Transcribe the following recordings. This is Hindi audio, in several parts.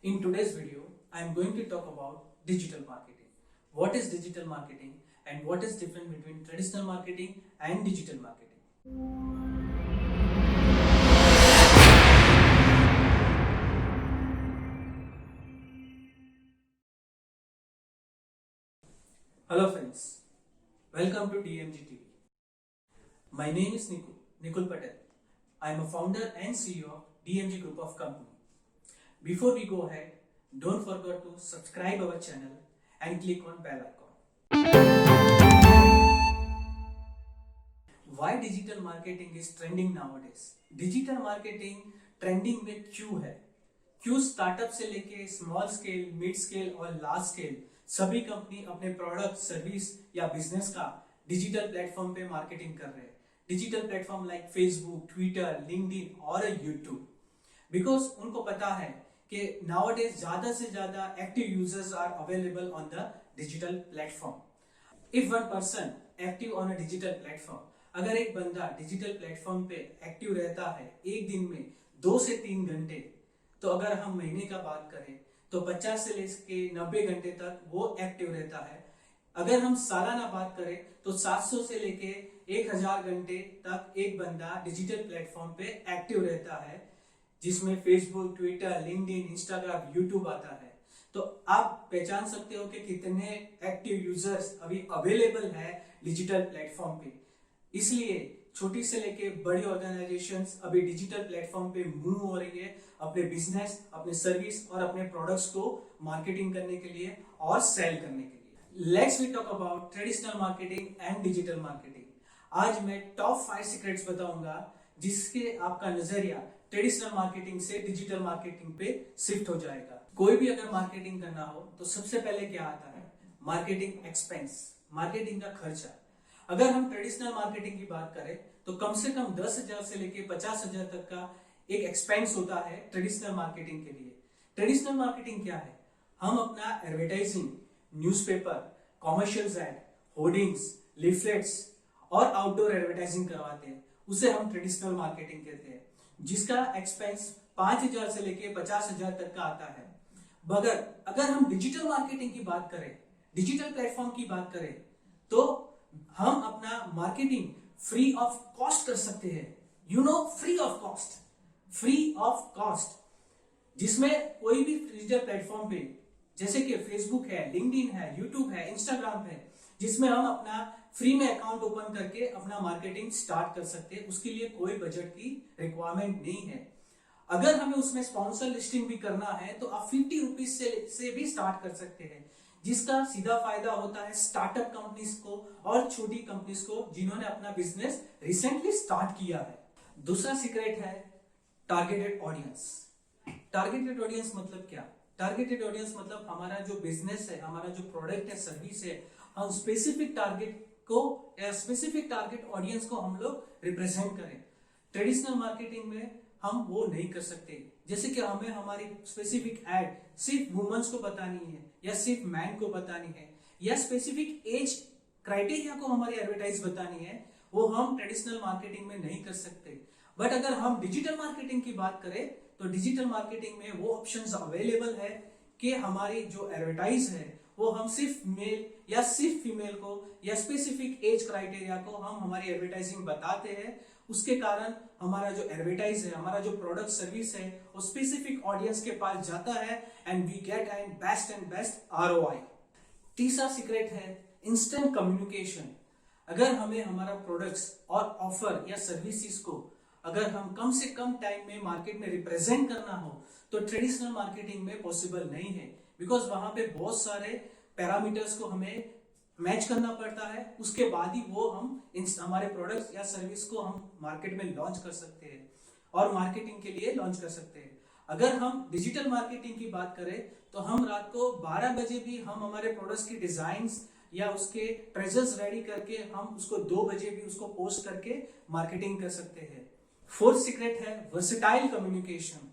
In today's video, I am going to talk about digital marketing. What is digital marketing and what is different between traditional marketing and digital marketing? Hello friends, welcome to DMG TV. My name is Nikul Patel. I am a founder and CEO of DMG Group of Company. Before we go ahead, don't forget to subscribe our channel and click on bell icon. Why digital marketing is trending nowadays? Digital marketing trending में क्यों है? क्यों स्टार्टअप से लेके स्मॉल स्केल, मिड स्केल और लार्ज स्केल सभी कंपनी अपने प्रोडक्ट, सर्विस या बिजनेस का डिजिटल प्लेटफॉर्म पे मार्केटिंग कर रहे हैं? Digital platform like Facebook, Twitter, LinkedIn और यूट्यूब, बिकॉज उनको पता है कि नाउअडेज ज्यादा से ज्यादा active users are available on the digital platform. If one person active on a digital platform, अगर एक बंदा डिजिटल प्लेटफॉर्म पे एक्टिव रहता है एक दिन में 2 से 3 घंटे, तो अगर हम महीने का बात करें तो 50 से लेके 90 घंटे तक वो एक्टिव रहता है. अगर हम सालाना बात करें तो 700 से लेके 1000 घंटे तक एक बंदा डिजिटल प्लेटफॉर्म पे एक्टिव रहता है, जिसमें Facebook, Twitter, LinkedIn, Instagram, YouTube आता है. तो आप पहचान सकते हो कि कितने एक्टिव यूजर्स अभी अवेलेबल है डिजिटल प्लेटफॉर्म पे. इसलिए छोटी से लेके बड़ी ऑर्गेनाइजेशंस अभी डिजिटल प्लेटफॉर्म पे मूव हो रही है अपने बिजनेस, अपने सर्विस और अपने प्रोडक्ट्स को मार्केटिंग करने के लिए और सेल करने के लिए. Let's we talk about traditional marketing and digital marketing. आज मैं टॉप 5 सीक्रेट्स बताऊंगा जिसके आपका नजरिया ट्रेडिशनल मार्केटिंग से डिजिटल मार्केटिंग पे शिफ्ट हो जाएगा. कोई भी अगर मार्केटिंग करना हो तो सबसे पहले क्या आता है? मार्केटिंग एक्सपेंस, मार्केटिंग का खर्चा. अगर हम ट्रेडिशनल मार्केटिंग की बात करें तो कम से कम 10,000 से लेके 50,000 तक का एक एक्सपेंस होता है ट्रेडिशनल मार्केटिंग के लिए. ट्रेडिशनल मार्केटिंग क्या है? हम अपना advertising, newspaper, commercial ad, hoardings, leaflets और आउटडोर एडवर्टाइजिंग करवाते हैं. उसे हम ट्रेडिशनल मार्केटिंग कहते हैं, जिसका एक्सपेंस 5,000 से लेके 50,000 तक का आता है. मगर अगर हम डिजिटल मार्केटिंग की बात करें, डिजिटल प्लेटफॉर्म की बात करें, तो हम अपना मार्केटिंग फ्री ऑफ कॉस्ट कर सकते हैं. Free of cost, free of cost, जिसमें कोई भी डिजिटल प्लेटफॉर्म पे जैसे कि फेसबुक है, लिंक्डइन है, यूट्यूब है, इंस्टाग्राम है, जिसमें हम अपना फ्री में अकाउंट ओपन करके अपना मार्केटिंग स्टार्ट कर सकते हैं. उसके लिए कोई बजट की रिक्वायरमेंट नहीं है. अगर हमें उसमें स्पॉन्सर लिस्टिंग भी करना है तो आप 50 रुपीज से भी स्टार्ट कर सकते हैं, जिसका सीधा फायदा होता है स्टार्टअप कंपनीज को और छोटी कंपनीज को जिन्होंने अपना बिजनेस रिसेंटली स्टार्ट किया है. दूसरा सीक्रेट है टारगेटेड ऑडियंस. टारगेटेड ऑडियंस मतलब क्या? टारगेटेड ऑडियंस मतलब हमारा जो बिजनेस है, हमारा जो प्रोडक्ट है, सर्विस है, हम स्पेसिफिक टारगेट को या स्पेसिफिक टारगेट ऑडियंस को हम लोग रिप्रेजेंट करें. ट्रेडिशनल मार्केटिंग में हम वो नहीं कर सकते. जैसे कि हमें हमारी स्पेसिफिक एड सिर्फ वुमेन्स को बतानी है या सिर्फ मैन को बतानी है या स्पेसिफिक एज क्राइटेरिया को हमारी एडवर्टाइज बतानी है, वो हम ट्रेडिशनल मार्केटिंग में नहीं कर सकते. बट अगर हम डिजिटल मार्केटिंग की बात करें तो डिजिटल मार्केटिंग में वो ऑप्शंस अवेलेबल है कि हमारी जो एडवर्टाइज है वो हम सिर्फ मेल या सिर्फ फीमेल को या स्पेसिफिक एज क्राइटेरिया को हम हमारी एडवर्टाइजिंग बताते हैं. उसके कारण हमारा जो एडवर्टाइज है, हमारा जो प्रोडक्ट सर्विस है, वो स्पेसिफिक ऑडियंस के पास जाता है and we get and best ROI. तीसरा सीक्रेट है इंस्टेंट कम्युनिकेशन. अगर हमें हमारा प्रोडक्ट्स और ऑफर या सर्विसेज को अगर हम कम से कम टाइम में मार्केट में रिप्रेजेंट करना हो तो ट्रेडिशनल मार्केटिंग में पॉसिबल नहीं है, बिकॉज वहां पे बहुत सारे पैरामीटर्स को हमें मैच करना पड़ता है. उसके बाद ही वो हम हमारे प्रोडक्ट्स या सर्विस को हम मार्केट में लॉन्च कर सकते हैं और मार्केटिंग के लिए लॉन्च कर सकते हैं. अगर हम डिजिटल मार्केटिंग की बात करें तो हम रात को 12 बजे भी हम हमारे प्रोडक्ट्स की डिजाइन्स या उसके ट्रेजर्स रेडी करके हम उसको 2 बजे भी उसको पोस्ट करके मार्केटिंग कर सकते हैं. फोर्थ सीक्रेट है versatile communication.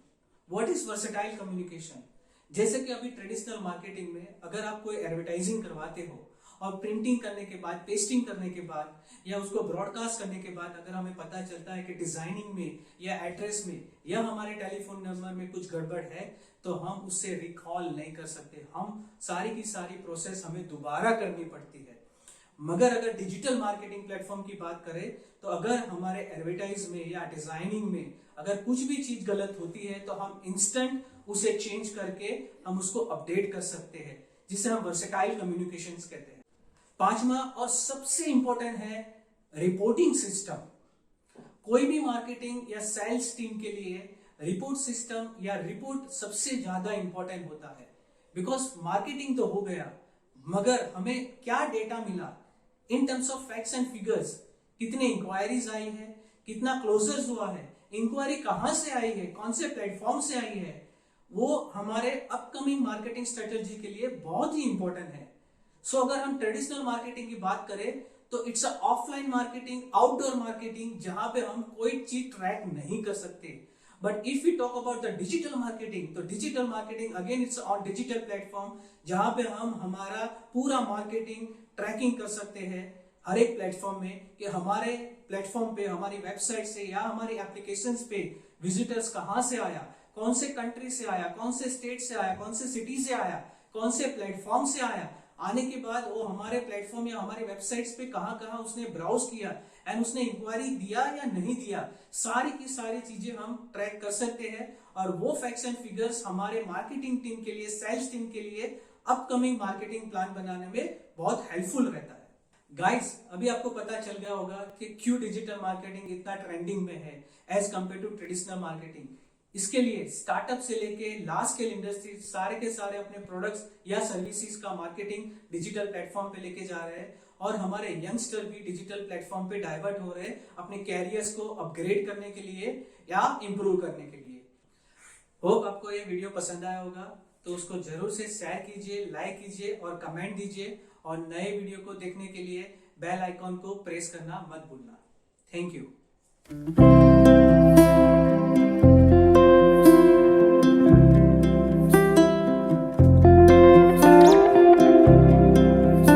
What is versatile communication? जैसे कि अभी ट्रेडिशनल मार्केटिंग में अगर आप कोई एडवर्टाइजिंग करवाते हो और प्रिंटिंग करने के बाद, पेस्टिंग करने के बाद या उसको ब्रॉडकास्ट करने के बाद अगर हमें पता चलता है कि डिजाइनिंग में या एड्रेस में या हमारे टेलीफोन नंबर में कुछ गड़बड़ है, तो हम उससे रिकॉल नहीं कर सकते। हम सारी की सारी प्रोसेस हमें दोबारा करनी पड़ती है। मगर अगर डिजिटल मार्केटिंग प्लेटफॉर्म की बात करें तो अगर हमारे एडवर्टाइज में या डिजाइनिंग में अगर कुछ भी चीज गलत होती है तो हम इंस्टेंट उसे चेंज करके हम उसको अपडेट कर सकते हैं, जिसे हम वर्सेटाइल कम्युनिकेशंस कहते हैं। पांचवा और सबसे इंपॉर्टेंट है रिपोर्टिंग सिस्टम। कोई भी मार्केटिंग या सेल्स टीम के लिए रिपोर्ट सिस्टम या रिपोर्ट सबसे ज्यादा इंपॉर्टेंट होता है। बिकॉज मार्केटिंग तो हो गया, मगर हमें क्या डेटा मिला in terms of facts and figures, कितने इंक्वायरीज आई है, कितना क्लोजर्स हुआ है, इंक्वायरी कहां से आई है, कौन से प्लेटफॉर्म से आई है, वो हमारे अपकमिंग मार्केटिंग स्ट्रेटेजी के लिए बहुत ही इंपॉर्टेंट है। सो अगर हम ट्रेडिशनल मार्केटिंग की बात करें तो it's a offline marketing, outdoor marketing, जहां पे हम कोई चीज ट्रैक नहीं कर सकते। But if you talk about the digital marketing, तो digital marketing again it's on digital platform, जहां पे हम हमारा पूरा मार्केटिंग ट्रैकिंग कर सकते हैं हर एक प्लेटफॉर्म में, कि हमारे प्लेटफॉर्म पे, हमारी वेबसाइट से या हमारी एप्लीकेशंस पे विजिटर्स कहां से आया, कौन से कंट्री से आया, कौन से स्टेट से आया, कौन से सिटी से आया, कौन से प्लेटफॉर्म से आया, आने के बाद वो हमारे प्लेटफॉर्म या हमारे वेबसाइट्स पे कहां कहां उसने ब्राउज किया एंड उसने इंक्वायरी दिया या नहीं दिया, सारी की सारी चीजें हम ट्रैक कर सकते हैं। और वो फैक्ट्स एंड फिगर्स हमारे मार्केटिंग टीम के लिए, सेल्स टीम के लिए अपकमिंग मार्केटिंग प्लान बनाने में बहुत हेल्पफुल रहता है। गाइस, अभी आपको पता चल गया होगा कि क्यों डिजिटल मार्केटिंग इतना ट्रेंडिंग में है as compare to traditional marketing. इसके लिए स्टार्टअप से लेके लार्ज स्केल इंडस्ट्री सारे के सारे अपने प्रोडक्ट्स या सर्विसेज का मार्केटिंग डिजिटल प्लेटफॉर्म पे लेके जा रहे हैं, और हमारे यंगस्टर भी डिजिटल प्लेटफॉर्म पे डाइवर्ट हो रहे हैं अपने कैरियर्स को अपग्रेड करने के लिए या इंप्रूव करने के लिए। होप आपको ये वीडियो पसंद आया होगा, तो उसको जरूर से शेयर कीजिए, लाइक कीजिए और कमेंट दीजिए, और नए वीडियो को देखने के लिए बेल आइकॉन को प्रेस करना मत भूलना। Thank you.